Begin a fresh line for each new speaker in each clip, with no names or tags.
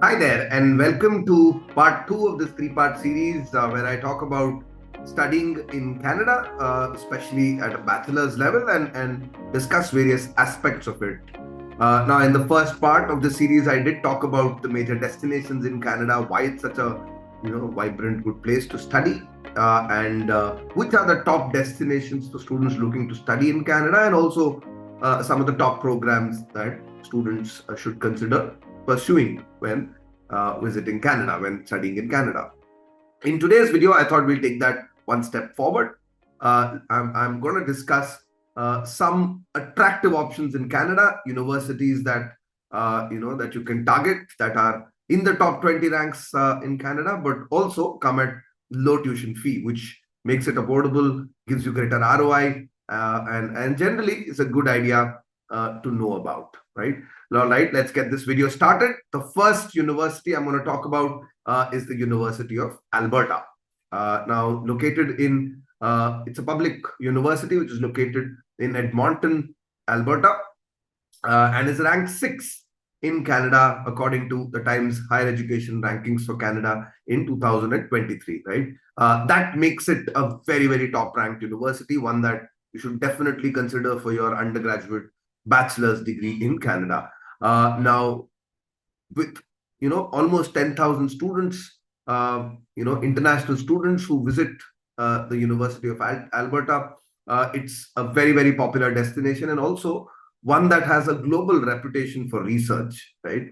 Hi there, and welcome to part two of this three-part series where I talk about studying in Canada, especially at a bachelor's level, and discuss various aspects of it. Now, in the first part of the series, I did talk about the major destinations in Canada, why it's such a vibrant, good place to study, and which are the top destinations for students looking to study in Canada, and also some of the top programs that students should consider pursuing when visiting Canada, when studying in Canada. In today's video, I thought we'll take that one step forward. I'm going to discuss some attractive options in Canada, universities that that you can target that are in the top 20 ranks in Canada, but also come at low tuition fee, which makes it affordable, gives you greater ROI, and generally is a good idea to know about, right? All right, let's get this video started. The first university I'm going to talk about is the University of Alberta. Now, located in, it's a public university which is located in Edmonton, Alberta, and is ranked 6th in Canada according to the Times Higher Education Rankings for Canada in 2023, right? That makes it a very, very top ranked university, one that you should definitely consider for your undergraduate bachelor's degree in Canada. Now, with almost 10,000 students, international students who visit the University of Alberta, it's a very, very popular destination, and also one that has a global reputation for research, right?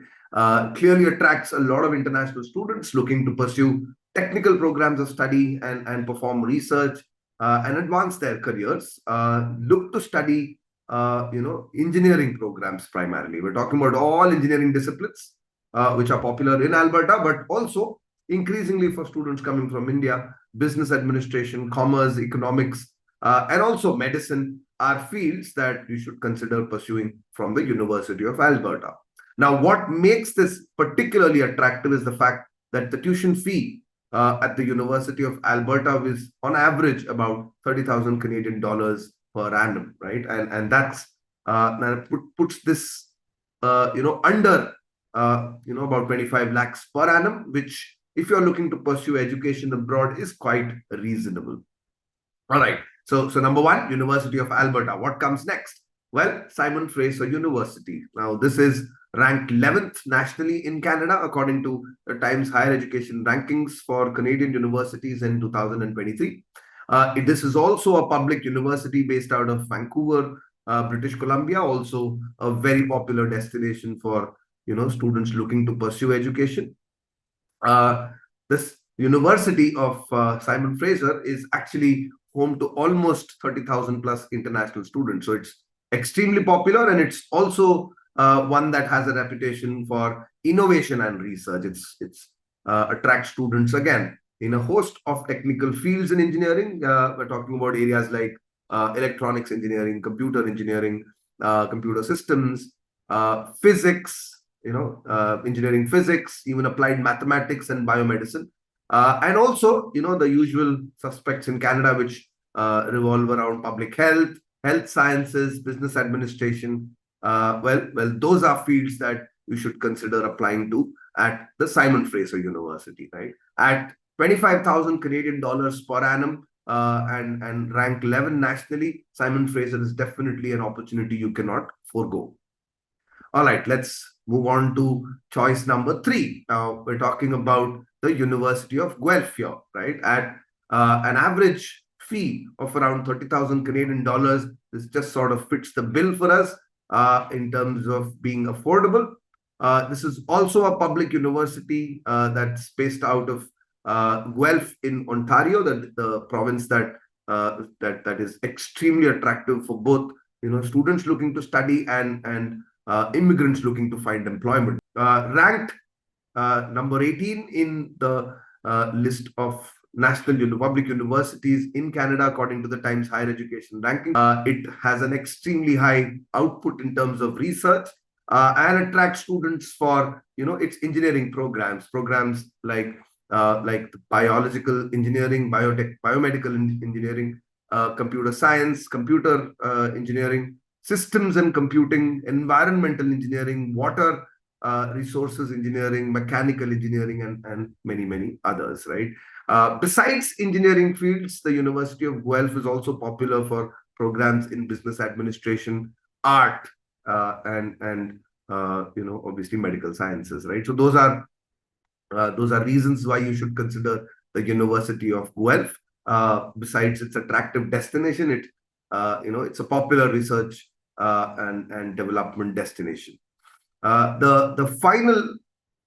Clearly attracts a lot of international students looking to pursue technical programs of study and perform research and advance their careers. Look to study engineering programs primarily. We're talking about all engineering disciplines, which are popular in Alberta, but also increasingly for students coming from India, business administration, commerce, economics, and also medicine are fields that you should consider pursuing from the University of Alberta. Now, what makes this particularly attractive is the fact that the tuition fee at the University of Alberta is on average about 30,000 Canadian dollars per annum, right? And that's puts this under about 25 lakhs per annum, which if you're looking to pursue education abroad is quite reasonable. All right. So number one, University of Alberta. What comes next? Well, Simon Fraser University. Now, this is ranked 11th nationally in Canada, according to the Times Higher Education Rankings for Canadian universities in 2023. This is also a public university based out of Vancouver, British Columbia, also a very popular destination for students looking to pursue education. This University of Simon Fraser is actually home to almost 30,000 plus international students. So it's extremely popular, and it's also one that has a reputation for innovation and research. It's attracts students again in a host of technical fields in engineering. We're talking about areas like electronics engineering, computer engineering, computer systems, physics, engineering physics, even applied mathematics and biomedicine. And also, the usual suspects in Canada, which revolve around public health, health sciences, business administration. Well, those are fields that you should consider applying to at the Simon Fraser University, right? At 25,000 Canadian dollars per annum and rank 11 nationally, Simon Fraser is definitely an opportunity you cannot forego. All right, let's move on to choice number 3. Now, we're talking about the University of Guelph here, right? At an average fee of around 30,000 Canadian dollars, this just sort of fits the bill for us in terms of being affordable. This is also a public university that's based out of Guelph in Ontario, the province that is extremely attractive for both students looking to study and immigrants looking to find employment. Ranked number 18 in the list of national public universities in Canada, according to the Times Higher Education Ranking. It has an extremely high output in terms of research and attracts students for its engineering programs like biological engineering, biomedical engineering, computer science, computer engineering, systems and computing, environmental engineering, water resources engineering, mechanical engineering, and many, many others, right? Besides engineering fields, the University of Guelph is also popular for programs in business administration, art, and obviously medical sciences, right? So those are reasons why you should consider the University of Guelph. Besides its attractive destination, it's a popular research and development destination. The final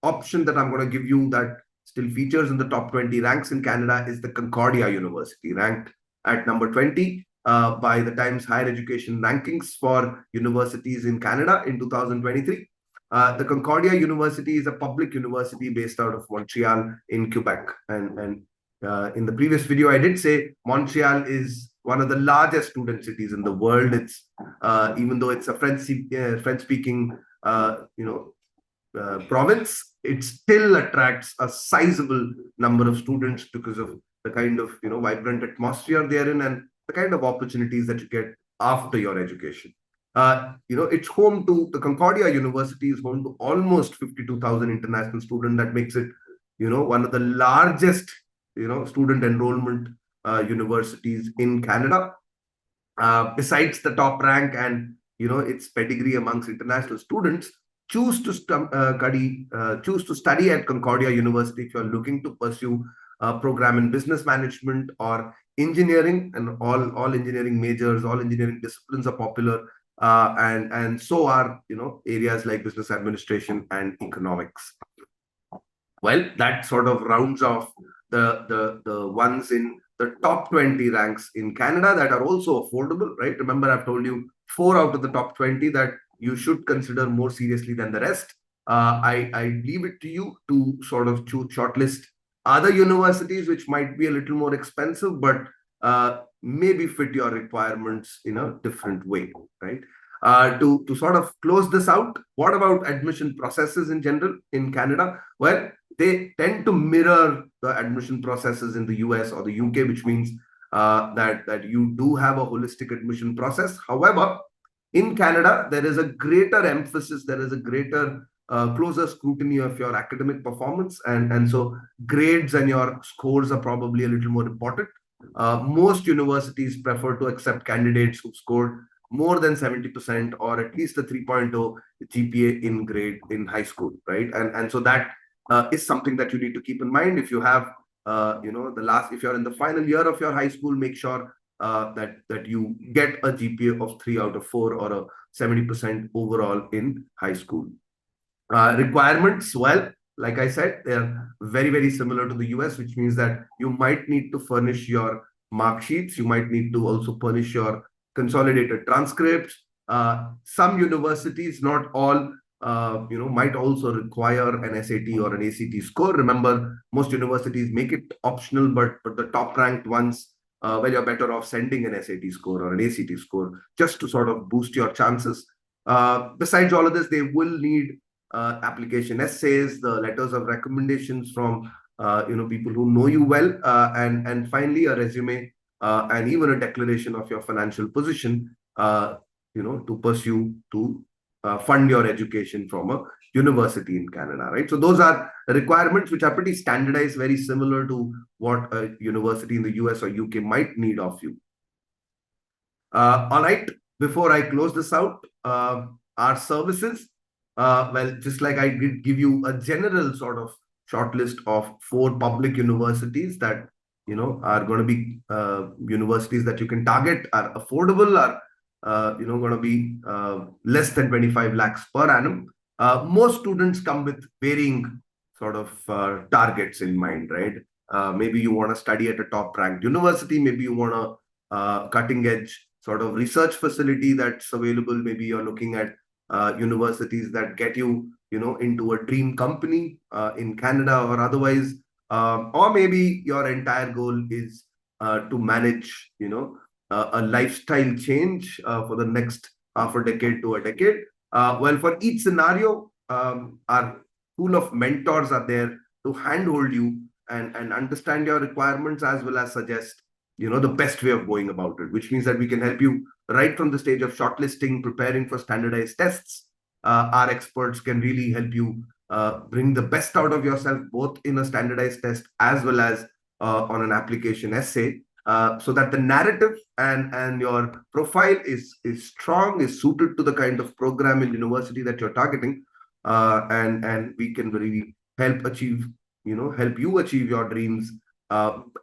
option that I'm going to give you that still features in the top 20 ranks in Canada is the Concordia University, ranked at number 20 by the Times Higher Education Rankings for universities in Canada in 2023. The Concordia University is a public university based out of Montreal in Quebec. And in the previous video, I did say Montreal is one of the largest student cities in the world. It's even though it's a French-speaking province, it still attracts a sizable number of students because of the kind of vibrant atmosphere they're in and the kind of opportunities that you get after your education. It's home to the Concordia University is home to almost 52,000 international students. That makes it, one of the largest, student enrollment universities in Canada. Besides the top rank and its pedigree amongst international students, choose to study at Concordia University if you're looking to pursue a program in business management or engineering, and all engineering majors, all engineering disciplines are popular, and so are areas like business administration and economics. Well, that sort of rounds off the ones in the top 20 ranks in Canada that are also affordable, right? Remember, I've told you 4 out of the top 20 that you should consider more seriously than the rest. I leave it to you to sort of shortlist other universities which might be a little more expensive, but maybe fit your requirements in a different way, right? To sort of close this out, what about admission processes in general in Canada? Well, they tend to mirror the admission processes in the US or the UK, which means that you do have a holistic admission process. However, in Canada, there is a greater emphasis, there is a greater closer scrutiny of your academic performance, and so grades and your scores are probably a little more important. Most universities prefer to accept candidates who scored more than 70% or at least a 3.0 GPA in high school, right? And so that is something that you need to keep in mind. If you have, if you're in the final year of your high school, make sure that you get a GPA of 3 out of 4 or a 70% overall in high school. Requirements, well, like I said, they're very, very similar to the US, which means that you might need to furnish your mark sheets. You might need to also furnish your consolidated transcripts. Some universities, not all, might also require an SAT or an ACT score. Remember, most universities make it optional, but the top ranked ones, well, you're better off sending an SAT score or an ACT score just to sort of boost your chances. Besides all of this, they will need application essays, the letters of recommendations from people who know you well, and finally a resume and even a declaration of your financial position, to pursue to fund your education from a university in Canada, right? So those are requirements which are pretty standardized, very similar to what a university in the US or UK might need of you. All right, before I close this out, our services, well, just like I did give you a general sort of shortlist of 4 public universities that are going to be universities that you can target, are affordable, are going to be less than 25 lakhs per annum. Most students come with varying sort of targets in mind, right? Maybe you want to study at a top ranked university, maybe you want a cutting edge sort of research facility that's available. Maybe you're looking at universities that get you, into a dream company in Canada or otherwise, or maybe your entire goal is to manage, a lifestyle change for the next half a decade to a decade. Well, for each scenario, our pool of mentors are there to handhold you and understand your requirements as well as suggest the best way of going about it, which means that we can help you right from the stage of shortlisting, preparing for standardized tests, our experts can really help you bring the best out of yourself, both in a standardized test as well as on an application essay, so that the narrative and your profile is strong, is suited to the kind of program in university that you're targeting, and we can really help achieve, help you achieve your dreams,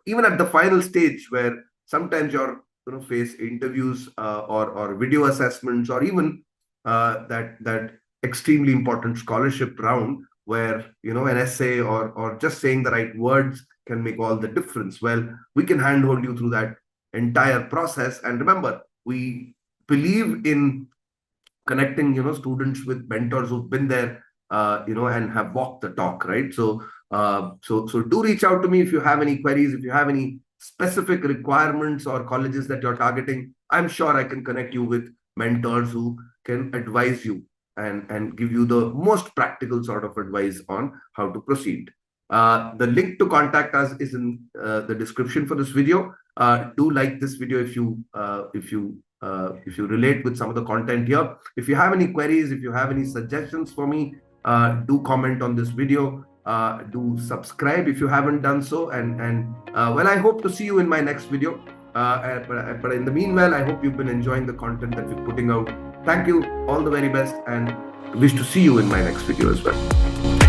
even at the final stage where sometimes you're face interviews, or video assessments, or even that extremely important scholarship round where an essay or just saying the right words can make all the difference. Well, we can handhold you through that entire process. And remember, we believe in connecting students with mentors who've been there, and have walked the talk, right? So do reach out to me if you have any queries, if you have any specific requirements or colleges that you're targeting. I'm sure I can connect you with mentors who can advise you and give you the most practical sort of advice on how to proceed. The link to contact us is in the description for this video. Do like this video if you relate with some of the content here. If you have any queries, if you have any suggestions for me, do comment on this video. Do subscribe if you haven't done so. And well, I hope to see you in my next video. But in the meanwhile, I hope you've been enjoying the content that we're putting out. Thank you. All the very best, and wish to see you in my next video as well.